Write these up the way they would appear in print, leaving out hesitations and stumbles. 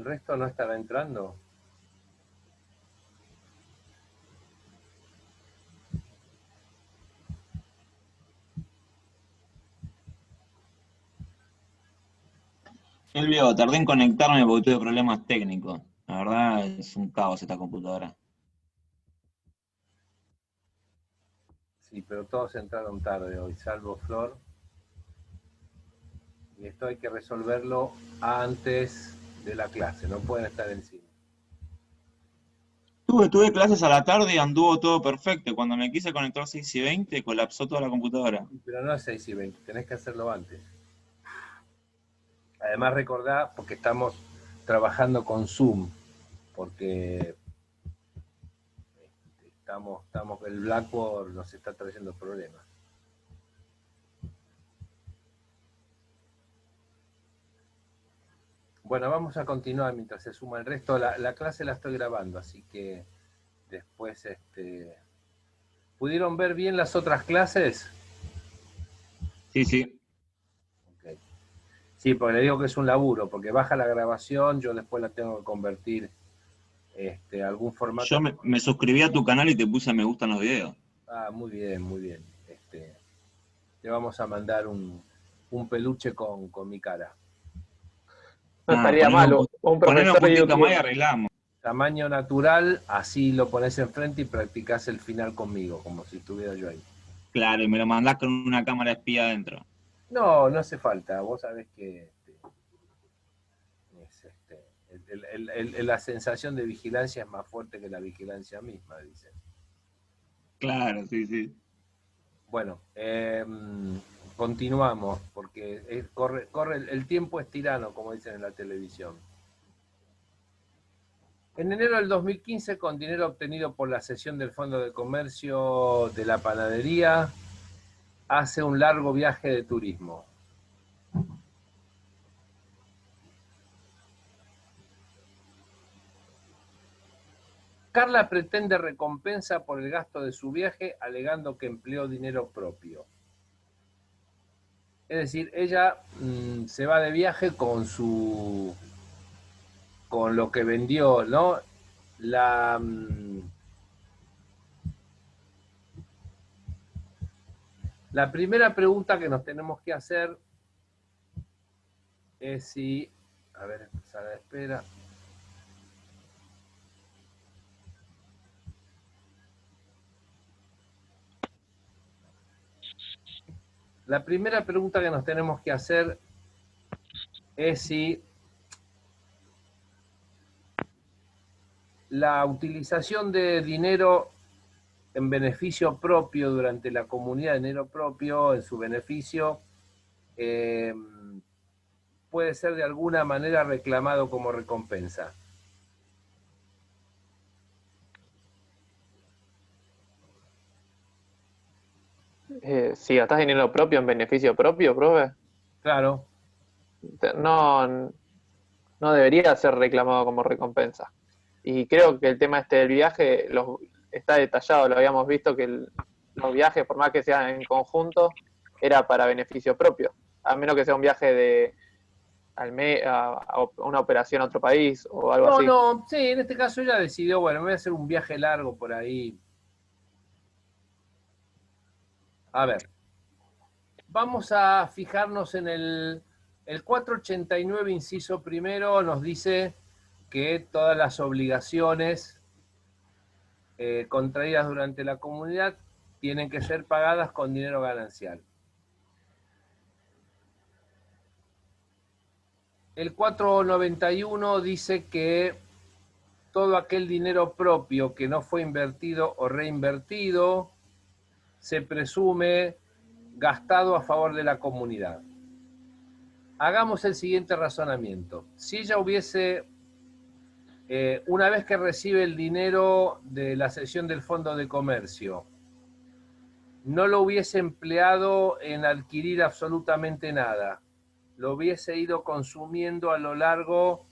¿El resto no estará entrando? Silvio, tardé en conectarme porque tuve problemas técnicos. La verdad es un caos esta computadora. Sí, pero todos entraron tarde hoy, salvo Flor. Y esto hay que resolverlo antes de la clase, no pueden estar encima. Tuve clases a la tarde y anduvo todo perfecto. Cuando me quise conectar 6:20 colapsó toda la computadora. Pero no es 6:20, tenés que hacerlo antes. Además recordá, porque estamos trabajando con Zoom, porque el Blackboard nos está trayendo problemas. Bueno, vamos a continuar mientras se suma el resto. La clase la estoy grabando, así que después, ¿pudieron ver bien las otras clases? Sí, sí. Okay. Sí, porque le digo que es un laburo, porque baja la grabación, yo después la tengo que convertir a algún formato. Yo me suscribí a tu canal y te puse me gustan los videos. Ah, muy bien, muy bien. Te vamos a mandar un peluche con mi cara. No Nada, estaría mal, un ponelo un profesor de puntito más y YouTube. arreglamos. Tamaño natural, así lo pones enfrente y practicás el final conmigo, como si estuviera yo ahí. Claro, y me lo mandás con una cámara espía adentro. No, no hace falta. Vos sabés que es, la sensación de vigilancia es más fuerte que la vigilancia misma, dicen. Claro, sí, sí. Bueno, continuamos, porque corre el tiempo es tirano, como dicen en la televisión. En enero del 2015, con dinero obtenido por la cesión del Fondo de Comercio de la Panadería, hace un largo viaje de turismo. Carla pretende recompensa por el gasto de su viaje, alegando que empleó dinero propio. Es decir, ella se va de viaje con lo que vendió, ¿no? La, la primera pregunta que nos tenemos que hacer es si, a ver, sala de espera. La primera pregunta que nos tenemos que hacer es si la utilización de dinero en beneficio propio durante la comunidad, dinero propio en su beneficio, eh, puede ser de alguna manera reclamado como recompensa. Si gastás dinero propio en beneficio propio, profe, Claro, no, no debería ser reclamado como recompensa. Y creo que el tema este del viaje está detallado, lo habíamos visto que los viajes, por más que sean en conjunto, era para beneficio propio, a menos que sea un viaje a una operación a otro país o algo no, así. no, sí, en este caso ella decidió, bueno, me voy a hacer un viaje largo por ahí. A ver, vamos a fijarnos en el 489, inciso primero, nos dice que todas las obligaciones contraídas durante la comunidad tienen que ser pagadas con dinero ganancial. El 491 dice que todo aquel dinero propio que no fue invertido o reinvertido se presume gastado a favor de la comunidad. Hagamos el siguiente razonamiento. Si ella hubiese, una vez que recibe el dinero de la cesión del Fondo de Comercio, no lo hubiese empleado en adquirir absolutamente nada, lo hubiese ido consumiendo a lo largo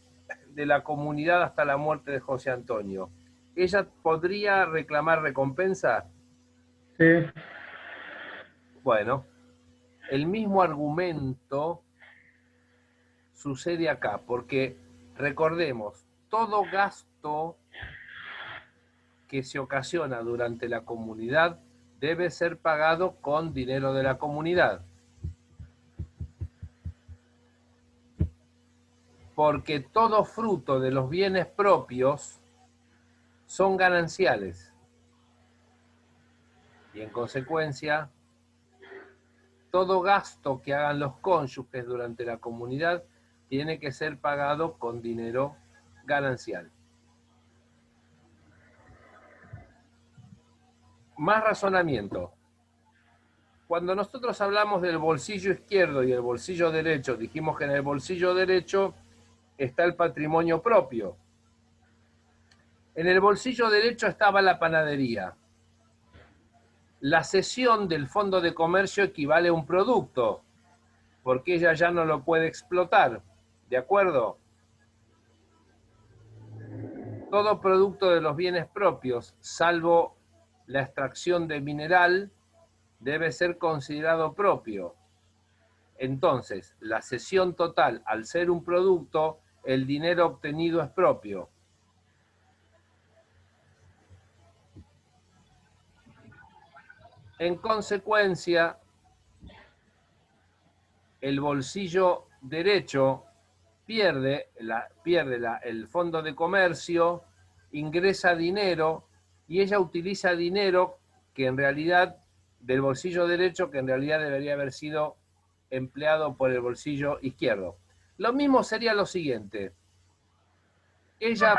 de la comunidad hasta la muerte de José Antonio, ¿ella podría reclamar recompensa? Sí, Bueno, el mismo argumento sucede acá, porque Recordemos, todo gasto que se ocasiona durante la comunidad debe ser pagado con dinero de la comunidad. Porque todo fruto de los bienes propios son gananciales. Y en consecuencia, todo gasto que hagan los cónyuges durante la comunidad tiene que ser pagado con dinero ganancial. Más razonamiento. Cuando nosotros hablamos del bolsillo izquierdo y el bolsillo derecho, dijimos que en el bolsillo derecho está el patrimonio propio. En el bolsillo derecho estaba la panadería. La cesión del fondo de comercio equivale a un producto, porque ella ya no lo puede explotar. ¿De acuerdo? Todo producto de los bienes propios, salvo la extracción de mineral, debe ser considerado propio. Entonces, la cesión total, al ser un producto, el dinero obtenido es propio. En consecuencia, el bolsillo derecho pierde el fondo de comercio, ingresa dinero y ella utiliza dinero que en realidad, del bolsillo derecho, que en realidad debería haber sido empleado por el bolsillo izquierdo. Lo mismo sería lo siguiente. Ella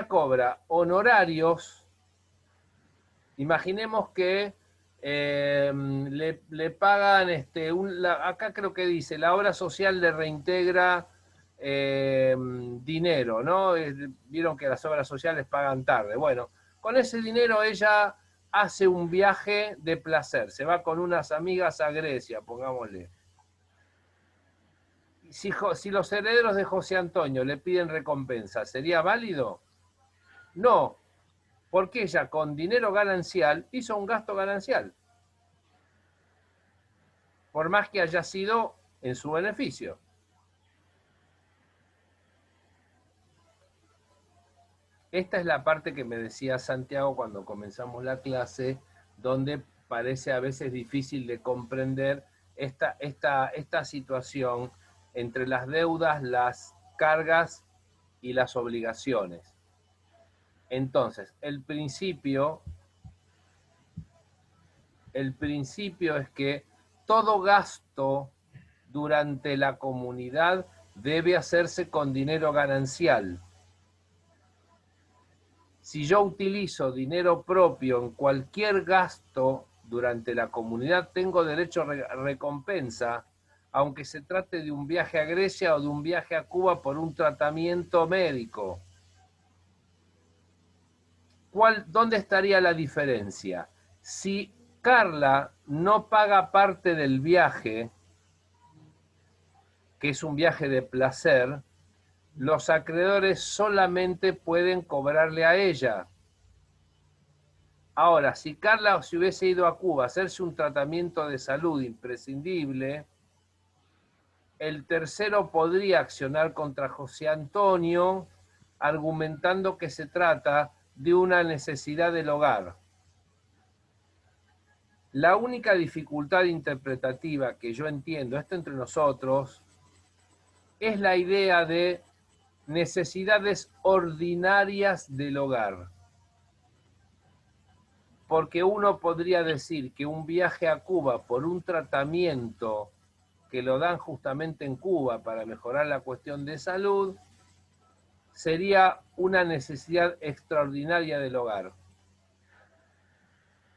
cobra honorarios. Imaginemos que le pagan, acá creo que dice, la obra social le reintegra dinero, ¿no? Vieron que las obras sociales pagan tarde. Bueno, con ese dinero ella hace un viaje de placer, se va con unas amigas a Grecia, pongámosle. Si los herederos de José Antonio le piden recompensa, ¿sería válido? No, porque ella con dinero ganancial hizo un gasto ganancial, por más que haya sido en su beneficio. Esta es la parte que me decía Santiago cuando comenzamos la clase, donde parece a veces difícil de comprender esta situación entre las deudas, las cargas y las obligaciones. Entonces, el principio es que todo gasto durante la comunidad debe hacerse con dinero ganancial. Si yo utilizo dinero propio en cualquier gasto durante la comunidad, tengo derecho a recompensa, aunque se trate de un viaje a Grecia o de un viaje a Cuba por un tratamiento médico. ¿Dónde estaría la diferencia? Si Carla no paga parte del viaje, que es un viaje de placer, los acreedores solamente pueden cobrarle a ella. Ahora, si Carla se hubiese ido a Cuba a hacerse un tratamiento de salud imprescindible, el tercero podría accionar contra José Antonio, argumentando que se trata de una necesidad del hogar. La única dificultad interpretativa que yo entiendo, esto entre nosotros, es la idea de necesidades ordinarias del hogar. Porque uno podría decir que un viaje a Cuba por un tratamiento que lo dan justamente en Cuba para mejorar la cuestión de salud, sería una necesidad extraordinaria del hogar.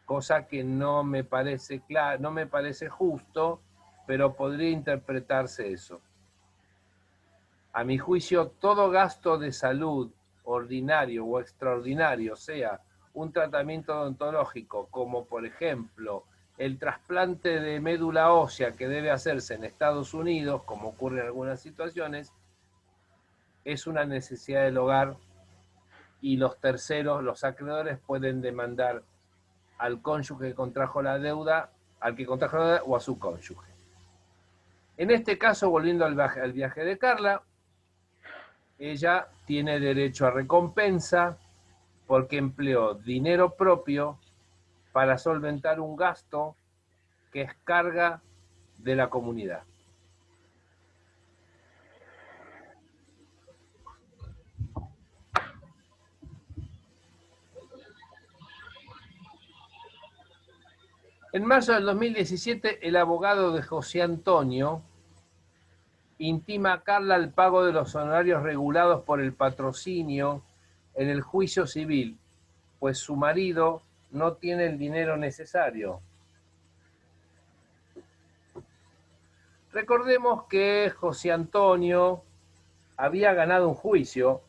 Cosa que no me parece no me parece justo, pero podría interpretarse eso. A mi juicio, todo gasto de salud ordinario o extraordinario, sea un tratamiento odontológico, como por ejemplo el trasplante de médula ósea que debe hacerse en Estados Unidos, como ocurre en algunas situaciones, es una necesidad del hogar y los terceros, los acreedores, pueden demandar al cónyuge que contrajo la deuda, al que contrajo la deuda o a su cónyuge. En este caso, volviendo al viaje de Carla, ella tiene derecho a recompensa porque empleó dinero propio para solventar un gasto que es carga de la comunidad. En marzo del 2017, el abogado de José Antonio intima a Carla el pago de los honorarios regulados por el patrocinio en el juicio civil, pues su marido no tiene el dinero necesario. Recordemos que José Antonio había ganado un juicio,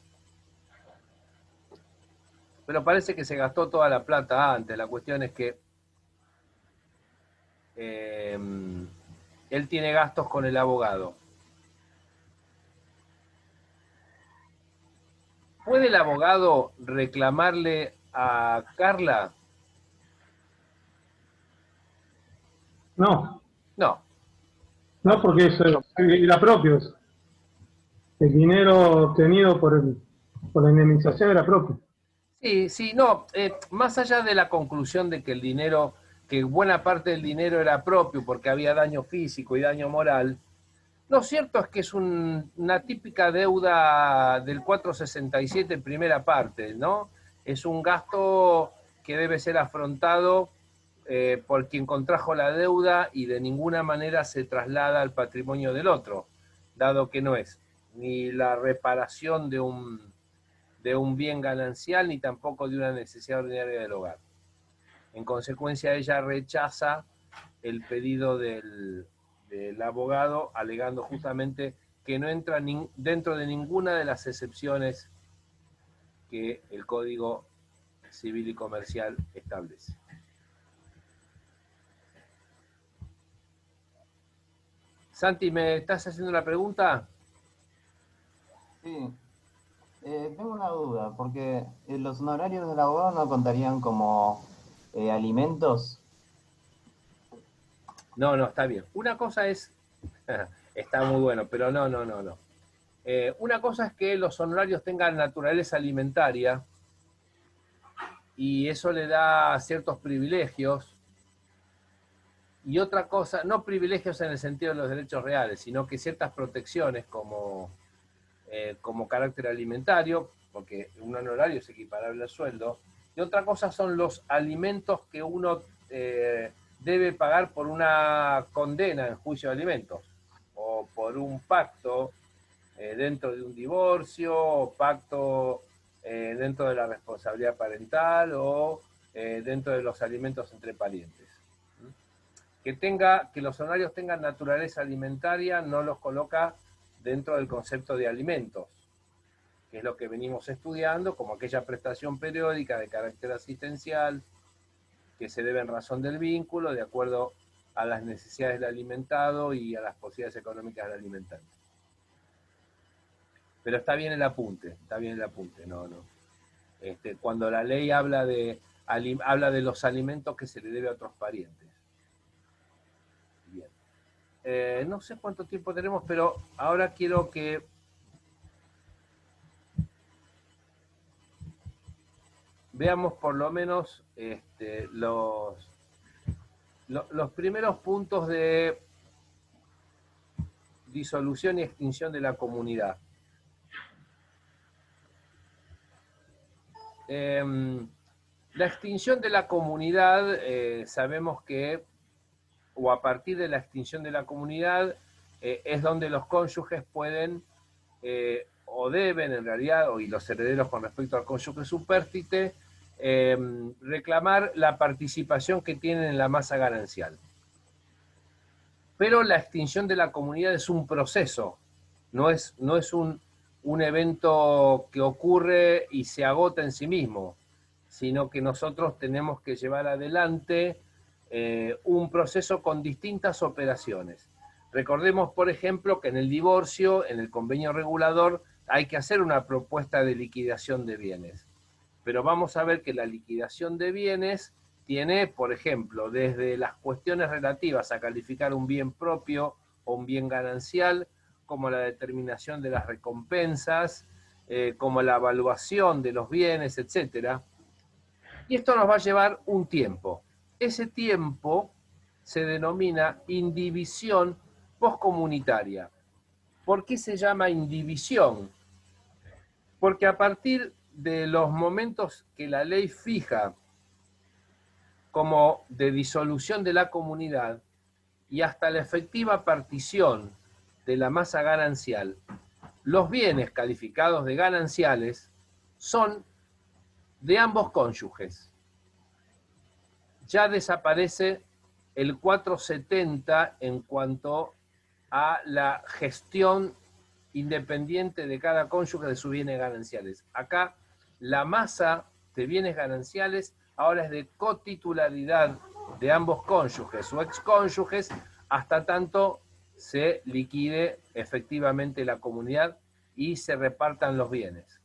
pero parece que se gastó toda la plata antes. La cuestión es que él tiene gastos con el abogado. ¿Puede el abogado reclamarle a Carla? No, No. no porque era propio eso. El dinero obtenido por la indemnización era propio. Sí, sí, no. Más allá de la conclusión de que el dinero, que buena parte del dinero era propio porque había daño físico y daño moral, lo cierto es que es una típica deuda del 467 en primera parte, ¿no? Es un gasto que debe ser afrontado por quien contrajo la deuda y de ninguna manera se traslada al patrimonio del otro, dado que no es ni la reparación de un bien ganancial ni tampoco de una necesidad ordinaria del hogar. En consecuencia, ella rechaza el pedido del abogado, alegando justamente que no entra dentro de ninguna de las excepciones que el Código Civil y Comercial establece. Santi, ¿me estás haciendo una pregunta? Sí, tengo una duda, porque los honorarios del abogado no contarían como alimentos. No, está bien. Una cosa es, está muy bueno, pero no. Una cosa es que los honorarios tengan naturaleza alimentaria y eso le da ciertos privilegios. Y otra cosa, no privilegios en el sentido de los derechos reales, sino que ciertas protecciones como carácter alimentario, porque un honorario es equiparable al sueldo. Y otra cosa son los alimentos que uno debe pagar por una condena en juicio de alimentos, o por un pacto dentro de un divorcio, o pacto dentro de la responsabilidad parental, o dentro de los alimentos entre parientes. Que los honorarios tengan naturaleza alimentaria no los coloca dentro del concepto de alimentos, que es lo que venimos estudiando, como aquella prestación periódica de carácter asistencial, que se debe en razón del vínculo, de acuerdo a las necesidades del alimentado y a las posibilidades económicas del alimentante. Pero está bien el apunte, no. Cuando la ley habla de los alimentos que se le debe a otros parientes. Bien. No sé cuánto tiempo tenemos, pero ahora quiero que veamos por lo menos los primeros puntos de disolución y extinción de la comunidad. La extinción de la comunidad, sabemos que, o a partir de la extinción de la comunidad, es donde los cónyuges pueden, o deben en realidad, y los herederos con respecto al cónyuge supérstite, reclamar la participación que tienen en la masa ganancial. Pero la extinción de la comunidad es un proceso, no es un evento que ocurre y se agota en sí mismo, sino que nosotros tenemos que llevar adelante un proceso con distintas operaciones. Recordemos, por ejemplo, que en el divorcio, en el convenio regulador, hay que hacer una propuesta de liquidación de bienes. Pero vamos a ver que la liquidación de bienes tiene, por ejemplo, desde las cuestiones relativas a calificar un bien propio o un bien ganancial, como la determinación de las recompensas, como la evaluación de los bienes, etc. Y esto nos va a llevar un tiempo. Ese tiempo se denomina indivisión poscomunitaria. ¿Por qué se llama indivisión? Porque a partir de los momentos que la ley fija como de disolución de la comunidad y hasta la efectiva partición de la masa ganancial, los bienes calificados de gananciales son de ambos cónyuges. Ya desaparece el 470 en cuanto a la gestión independiente de cada cónyuge de sus bienes gananciales. Acá la masa de bienes gananciales ahora es de cotitularidad de ambos cónyuges o excónyuges hasta tanto se liquide efectivamente la comunidad y se repartan los bienes.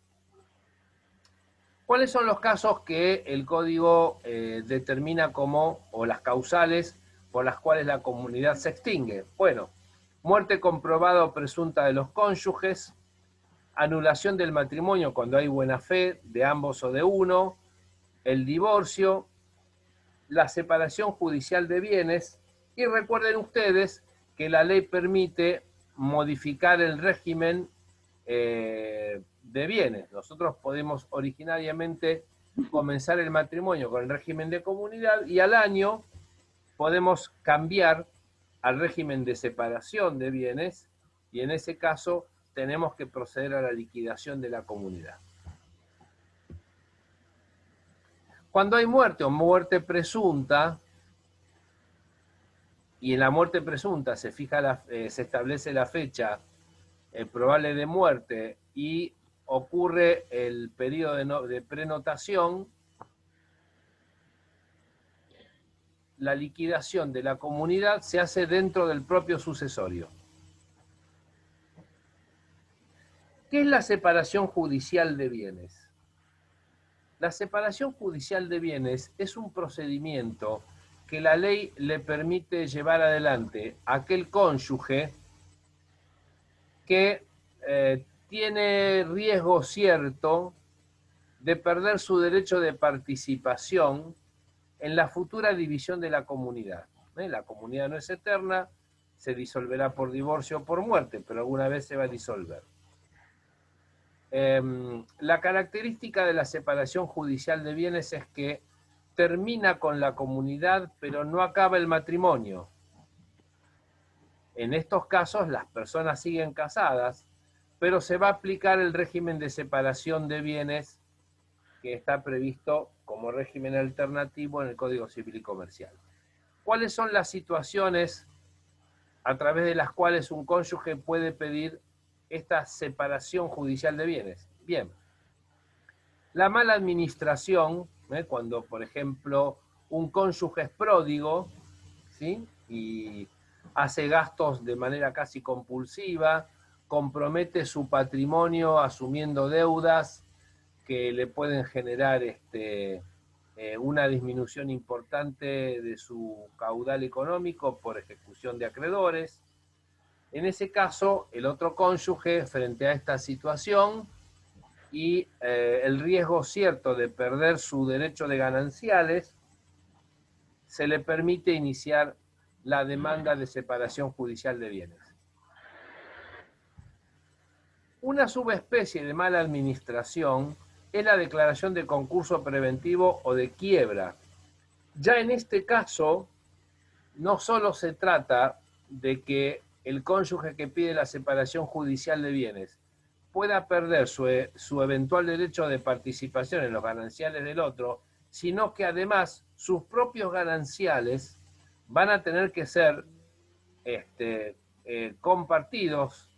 ¿Cuáles son los casos que el código determina como, o las causales por las cuales la comunidad se extingue? Bueno, muerte comprobada o presunta de los cónyuges, anulación del matrimonio cuando hay buena fe de ambos o de uno, el divorcio, la separación judicial de bienes, y recuerden ustedes que la ley permite modificar el régimen de bienes. Nosotros podemos originariamente comenzar el matrimonio con el régimen de comunidad y al año podemos cambiar al régimen de separación de bienes y en ese caso tenemos que proceder a la liquidación de la comunidad. Cuando hay muerte o muerte presunta, y en la muerte presunta se establece la fecha probable de muerte y ocurre el periodo de prenotación, la liquidación de la comunidad se hace dentro del propio sucesorio. ¿Qué es la separación judicial de bienes? La separación judicial de bienes es un procedimiento que la ley le permite llevar adelante a aquel cónyuge que tiene riesgo cierto de perder su derecho de participación en la futura división de la comunidad. La comunidad no es eterna, se disolverá por divorcio o por muerte, pero alguna vez se va a disolver. La característica de la separación judicial de bienes es que termina con la comunidad, pero no acaba el matrimonio. En estos casos las personas siguen casadas, pero se va a aplicar el régimen de separación de bienes que está previsto como régimen alternativo en el Código Civil y Comercial. ¿Cuáles son las situaciones a través de las cuales un cónyuge puede pedir esta separación judicial de bienes? Bien, la mala administración, cuando por ejemplo un cónyuge es pródigo, ¿sí? Y hace gastos de manera casi compulsiva, compromete su patrimonio asumiendo deudas que le pueden generar una disminución importante de su caudal económico por ejecución de acreedores. En ese caso, el otro cónyuge, frente a esta situación y el riesgo cierto de perder su derecho de gananciales, se le permite iniciar la demanda de separación judicial de bienes. Una subespecie de mala administración es la declaración de concurso preventivo o de quiebra. Ya en este caso, no solo se trata de que el cónyuge que pide la separación judicial de bienes pueda perder su eventual derecho de participación en los gananciales del otro, sino que además sus propios gananciales van a tener que ser compartidos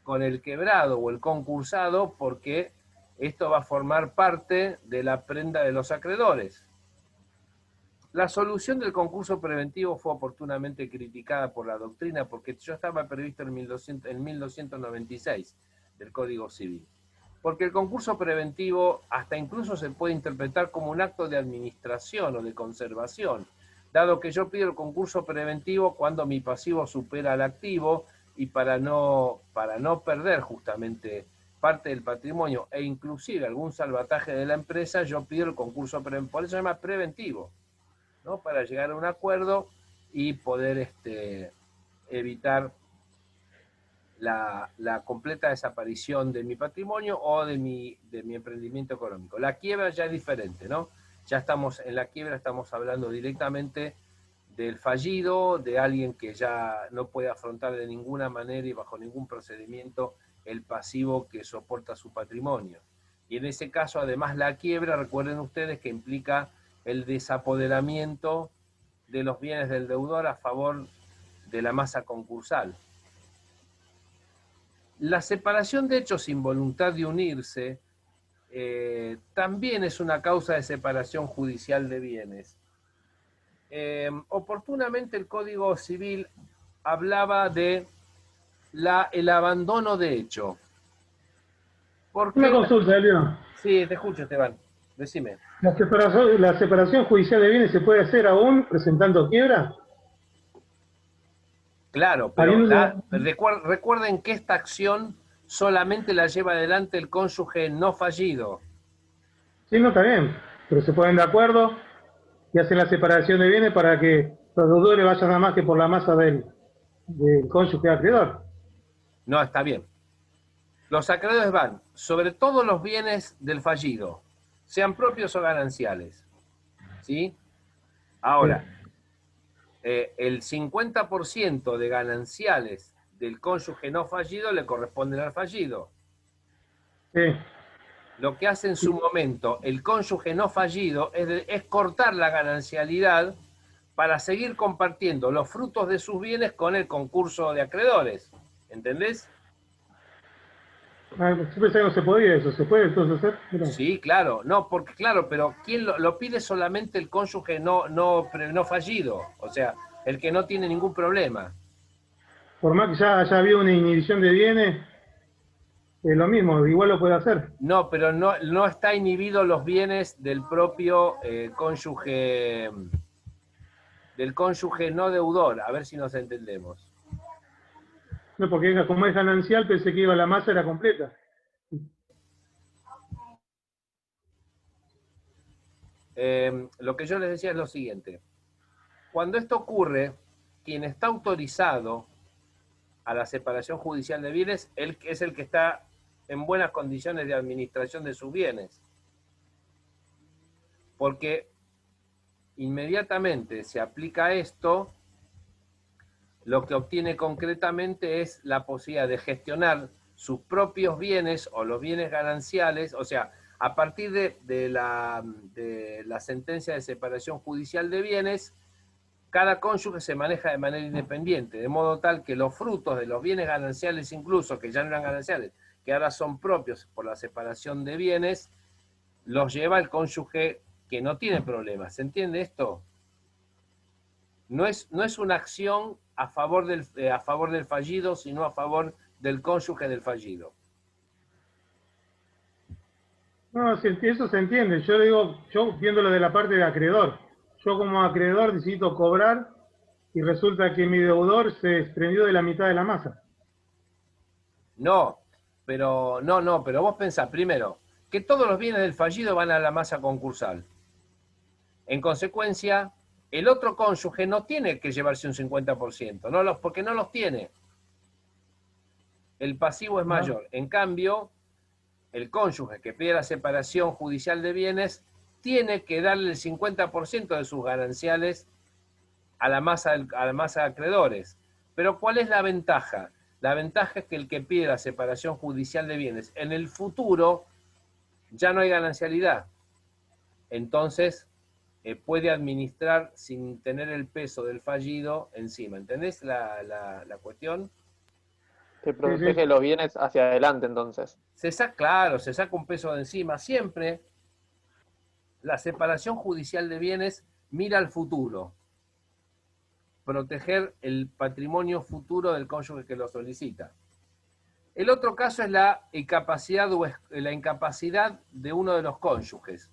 con el quebrado o el concursado, porque esto va a formar parte de la prenda de los acreedores. La solución del concurso preventivo fue oportunamente criticada por la doctrina porque ya estaba previsto en 1296 del Código Civil. Porque el concurso preventivo hasta incluso se puede interpretar como un acto de administración o de conservación, dado que yo pido el concurso preventivo cuando mi pasivo supera al activo y para no perder justamente parte del patrimonio e inclusive algún salvataje de la empresa, yo pido el concurso, por eso se llama preventivo, ¿no? Para llegar a un acuerdo y poder evitar la completa desaparición de mi patrimonio o de mi emprendimiento económico. La quiebra ya es diferente, ¿no? Ya estamos en la quiebra, estamos hablando directamente del fallido, de alguien que ya no puede afrontar de ninguna manera y bajo ningún procedimiento el pasivo que soporta su patrimonio. Y en ese caso, además, la quiebra, recuerden ustedes que implica el desapoderamiento de los bienes del deudor a favor de la masa concursal. La separación de hechos sin voluntad de unirse también es una causa de separación judicial de bienes. Oportunamente el Código Civil hablaba de el abandono de hecho. Una consulta, Elio. Sí, te escucho, Esteban. Decime. ¿La separación judicial de bienes se puede hacer aún presentando quiebra? Claro, pero recuerden que esta acción solamente la lleva adelante el cónyuge no fallido. Sí, no, está bien, pero se ponen de acuerdo y hacen la separación de bienes para que los deudores vayan nada más que por la masa del cónyuge acreedor. No, está bien. Los acreedores van sobre todos los bienes del fallido, sean propios o gananciales. ¿Sí? Ahora, el 50% de gananciales del cónyuge no fallido le corresponden al fallido. Sí. Lo que hace en su momento el cónyuge no fallido es cortar la ganancialidad para seguir compartiendo los frutos de sus bienes con el concurso de acreedores. ¿Entendés? Yo pensé que no se podía eso. ¿Se puede entonces hacer? Mira. Sí, claro. No, porque claro, pero ¿quién lo pide? Solamente el cónyuge no fallido. O sea, el que no tiene ningún problema. Por más que ya haya habido una inhibición de bienes, es lo mismo, igual lo puede hacer. No, pero no está inhibido los bienes del propio cónyuge, del cónyuge no deudor. A ver si nos entendemos. No, porque como es ganancial, pensé que iba la masa era completa. Lo que yo les decía es lo siguiente. Cuando esto ocurre, quien está autorizado a la separación judicial de bienes es el que está en buenas condiciones de administración de sus bienes. Porque inmediatamente se aplica esto, lo que obtiene concretamente es la posibilidad de gestionar sus propios bienes o los bienes gananciales, o sea, a partir de la sentencia de separación judicial de bienes, cada cónyuge se maneja de manera independiente, de modo tal que los frutos de los bienes gananciales, incluso que ya no eran gananciales, que ahora son propios por la separación de bienes, los lleva el cónyuge que no tiene problemas. ¿Se entiende esto? No es una acción a favor del fallido, sino a favor del cónyuge del fallido. No, eso se entiende. Yo digo, yo viéndolo de la parte de acreedor. Yo como acreedor necesito cobrar y resulta que mi deudor se desprendió de la mitad de la masa. No, pero vos pensás primero que todos los bienes del fallido van a la masa concursal. En consecuencia, el otro cónyuge no tiene que llevarse un 50%, porque no los tiene. El pasivo es mayor. En cambio, el cónyuge que pide la separación judicial de bienes tiene que darle el 50% de sus gananciales a la masa de acreedores. Pero ¿cuál es la ventaja? La ventaja es que el que pide la separación judicial de bienes en el futuro ya no hay ganancialidad. Entonces puede administrar sin tener el peso del fallido encima. ¿Entendés la cuestión? Que protege los bienes hacia adelante, entonces. Claro, se saca un peso de encima. Siempre la separación judicial de bienes mira al futuro. Proteger el patrimonio futuro del cónyuge que lo solicita. El otro caso es la incapacidad de uno de los cónyuges.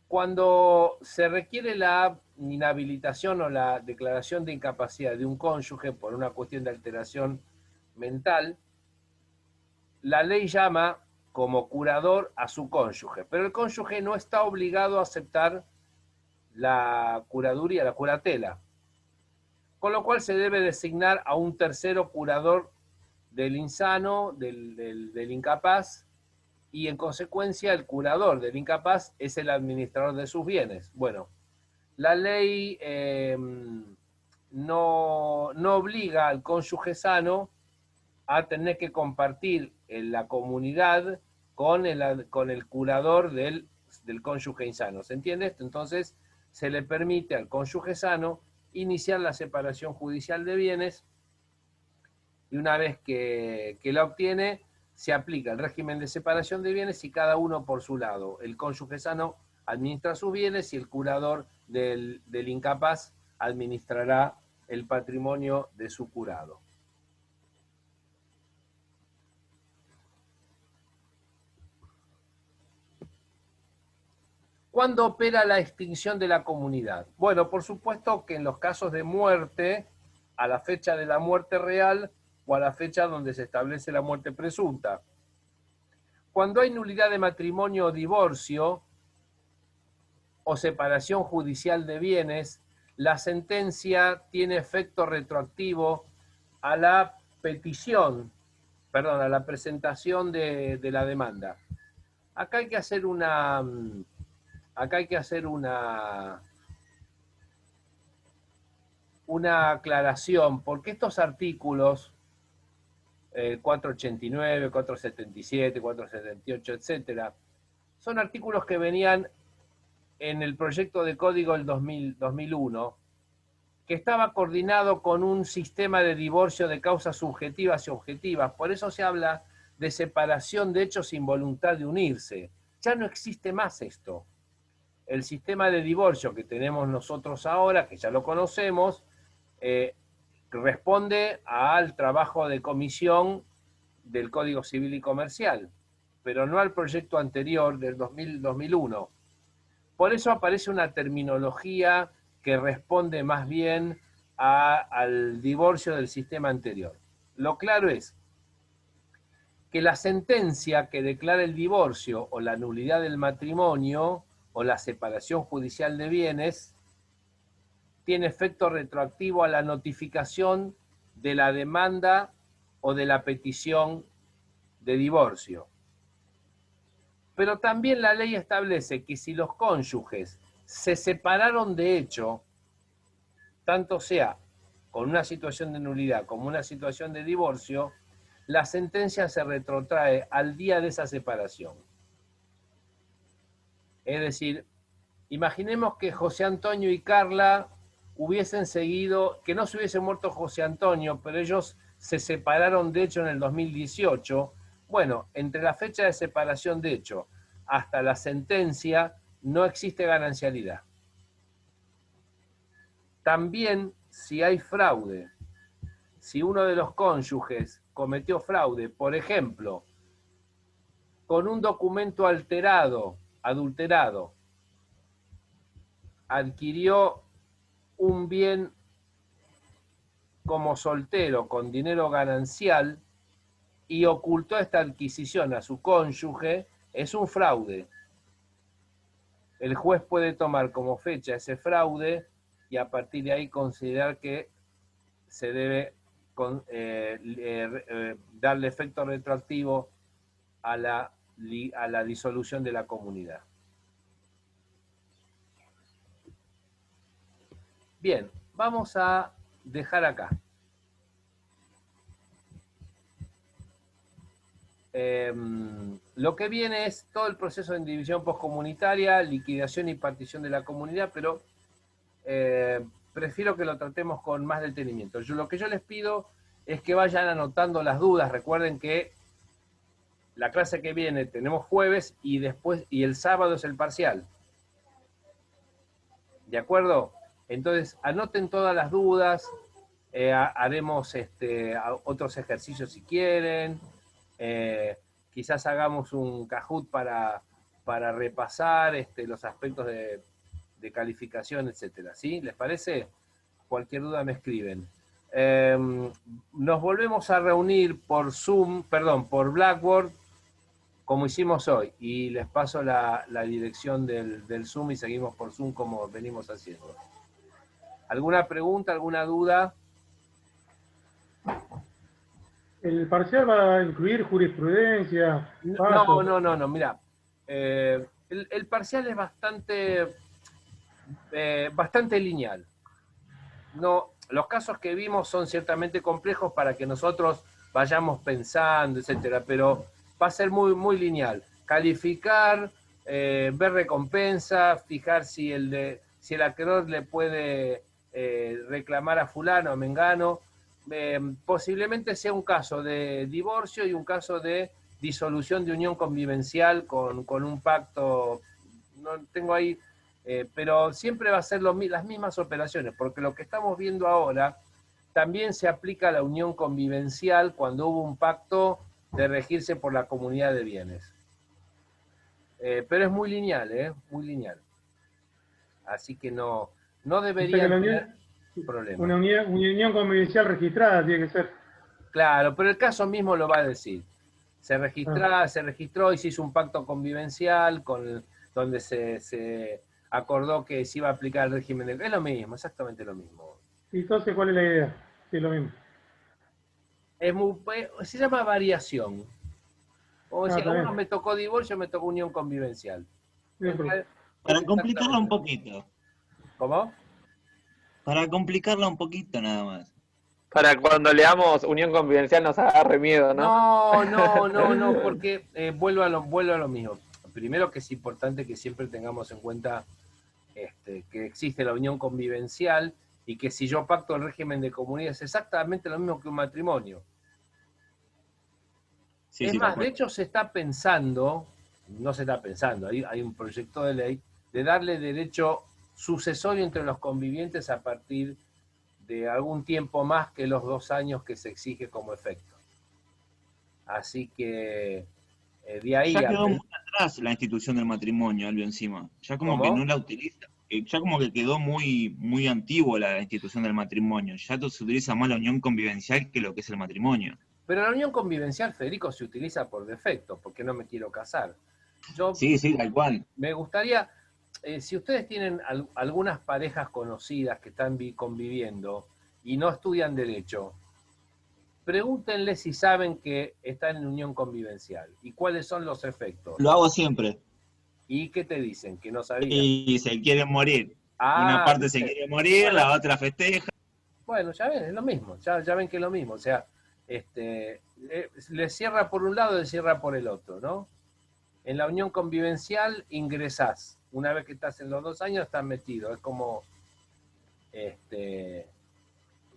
Cuando se requiere la inhabilitación o la declaración de incapacidad de un cónyuge por una cuestión de alteración mental, la ley llama como curador a su cónyuge, pero el cónyuge no está obligado a aceptar la curaduría, la curatela, con lo cual se debe designar a un tercero curador del insano, del incapaz, y en consecuencia el curador del incapaz es el administrador de sus bienes. Bueno, la ley no obliga al cónyuge sano a tener que compartir en la comunidad con el curador del cónyuge insano. ¿Se entiende esto? Entonces se le permite al cónyuge sano iniciar la separación judicial de bienes, y una vez que la obtiene, se aplica el régimen de separación de bienes y cada uno por su lado. El cónyuge sano administra sus bienes y el curador del incapaz administrará el patrimonio de su curado. ¿Cuándo opera la extinción de la comunidad? Bueno, por supuesto que en los casos de muerte, a la fecha de la muerte real o a la fecha donde se establece la muerte presunta. Cuando hay nulidad de matrimonio o divorcio o separación judicial de bienes, la sentencia tiene efecto retroactivo a la petición, perdón, a la presentación de la demanda. Acá hay que hacer una aclaración, porque estos artículos 489, 477, 478, etcétera, son artículos que venían en el proyecto de código del 2001, que estaba coordinado con un sistema de divorcio de causas subjetivas y objetivas. Por eso se habla de separación de hechos sin voluntad de unirse. Ya no existe más esto. El sistema de divorcio que tenemos nosotros ahora, que ya lo conocemos, responde al trabajo de comisión del Código Civil y Comercial, pero no al proyecto anterior del 2001. Por eso aparece una terminología que responde más bien al divorcio del sistema anterior. Lo claro es que la sentencia que declara el divorcio o la nulidad del matrimonio o la separación judicial de bienes tiene efecto retroactivo a la notificación de la demanda o de la petición de divorcio. Pero también la ley establece que si los cónyuges se separaron de hecho, tanto sea con una situación de nulidad como una situación de divorcio, la sentencia se retrotrae al día de esa separación. Es decir, imaginemos que José Antonio y Carla hubiesen seguido, que no se hubiese muerto José Antonio, pero ellos se separaron de hecho en el 2018. Bueno, entre la fecha de separación de hecho hasta la sentencia no existe ganancialidad. También si hay fraude, si uno de los cónyuges cometió fraude, por ejemplo, con un documento alterado, adulterado, adquirió un bien como soltero con dinero ganancial y ocultó esta adquisición a su cónyuge, es un fraude. El juez puede tomar como fecha ese fraude y a partir de ahí considerar que se debe darle efecto retroactivo a la disolución de la comunidad. Bien, vamos a dejar acá. Lo que viene es todo el proceso de división postcomunitaria, liquidación y partición de la comunidad, pero prefiero que lo tratemos con más detenimiento. Lo que yo les pido es que vayan anotando las dudas. Recuerden que la clase que viene tenemos jueves y el sábado es el parcial. ¿De acuerdo? Entonces, anoten todas las dudas, haremos otros ejercicios si quieren, quizás hagamos un Kahoot para repasar los aspectos de calificación, etcétera. ¿Sí? ¿Les parece? Cualquier duda me escriben. nos volvemos a reunir por Zoom, perdón, por Blackboard, como hicimos hoy, y les paso la dirección del Zoom y seguimos por Zoom como venimos haciendo. ¿Alguna pregunta, alguna duda? ¿El parcial va a incluir jurisprudencia? pasos? No, mira, el parcial es bastante lineal. No, los casos que vimos son ciertamente complejos para que nosotros vayamos pensando, etcétera, pero va a ser muy, muy lineal. Calificar, ver recompensa, fijar si el acreedor le puede reclamar a fulano o mengano. Posiblemente sea un caso de divorcio y un caso de disolución de unión convivencial con un pacto. No tengo ahí, pero siempre va a ser las mismas operaciones, porque lo que estamos viendo ahora también se aplica a la unión convivencial cuando hubo un pacto de regirse por la comunidad de bienes. Pero es muy lineal, muy lineal. Así que no debería tener problema. Una unión convivencial registrada tiene que ser. Claro, pero el caso mismo lo va a decir. Se registró y se hizo un pacto convivencial donde se acordó que se iba a aplicar el régimen de... Es lo mismo, exactamente lo mismo. ¿Y entonces cuál es la idea? Sí, es lo mismo. Se llama variación. O sea, también. uno me tocó divorcio, me tocó unión convivencial. Para complicarla un poquito. ¿Cómo? Para complicarla un poquito nada más. Para cuando leamos unión convivencial nos agarre miedo, ¿no? No, porque vuelvo a lo mismo. Primero que es importante que siempre tengamos en cuenta que existe la unión convivencial y que si yo pacto el régimen de comunidad es exactamente lo mismo que un matrimonio. Sí, es sí, más, de hecho hay un proyecto de ley de darle derecho sucesorio entre los convivientes a partir de algún tiempo más que los 2 años que se exige como efecto. Así que de ahí... Ya quedó muy atrás la institución del matrimonio, Algo encima. Ya como que no la utiliza. Ya como que quedó muy, muy antiguo la institución del matrimonio. Ya se utiliza más la unión convivencial que lo que es el matrimonio. Pero la unión convivencial, Federico, se utiliza por defecto, porque no me quiero casar. Sí, tal cual. Me gustaría, si ustedes tienen algunas parejas conocidas que están conviviendo y no estudian derecho, pregúntenle si saben que están en unión convivencial y cuáles son los efectos. Lo hago siempre. ¿Y qué te dicen? Que no sabían. Y se quieren morir. Una parte se quiere morir, la otra festeja. Bueno, ya ven, es lo mismo. Ya ven que es lo mismo. O sea, le cierra por un lado y le cierra por el otro, ¿no? En la unión convivencial ingresás. Una vez que estás en los 2 años estás metido. Es como,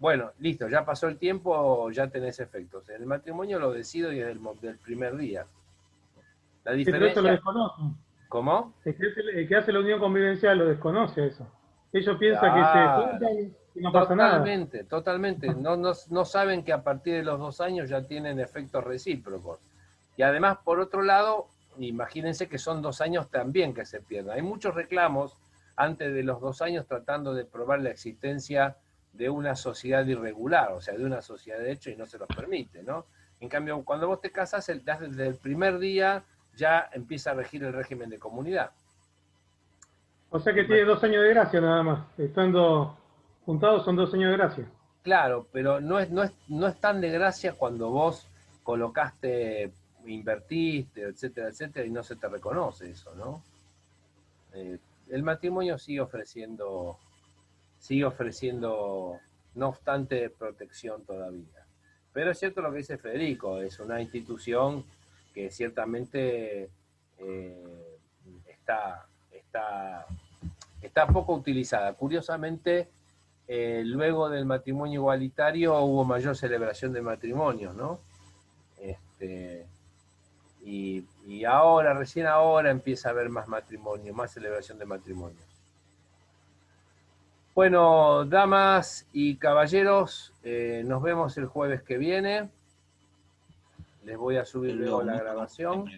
bueno, listo, ya pasó el tiempo, ya tenés efectos. En el matrimonio lo decido y desde el primer día. La diferencia... Pero esto lo desconocen. ¿Cómo? El que hace la unión convivencial lo desconoce eso. Ellos piensan que se juntan y no pasa nada. Totalmente. No saben que a partir de los 2 años ya tienen efectos recíprocos. Y además, por otro lado, imagínense que son 2 años también que se pierden. Hay muchos reclamos antes de los 2 años tratando de probar la existencia de una sociedad irregular, o sea, de una sociedad de hecho y no se los permite, ¿no? En cambio, cuando vos te casás, desde el primer día ya empieza a regir el régimen de comunidad. O sea que tiene 2 años de gracia nada más. Estando juntados son 2 años de gracia. Claro, pero no es tan de gracia cuando vos colocaste, invertiste, etcétera, y no se te reconoce eso, ¿no? El matrimonio sigue ofreciendo, no obstante, protección todavía. Pero es cierto lo que dice Federico, es una institución que ciertamente está poco utilizada. Curiosamente, luego del matrimonio igualitario hubo mayor celebración de matrimonios, ¿no? Y ahora, recién ahora empieza a haber más matrimonio, más celebración de matrimonios. Bueno, damas y caballeros, nos vemos el jueves que viene. Les voy a subir luego la grabación.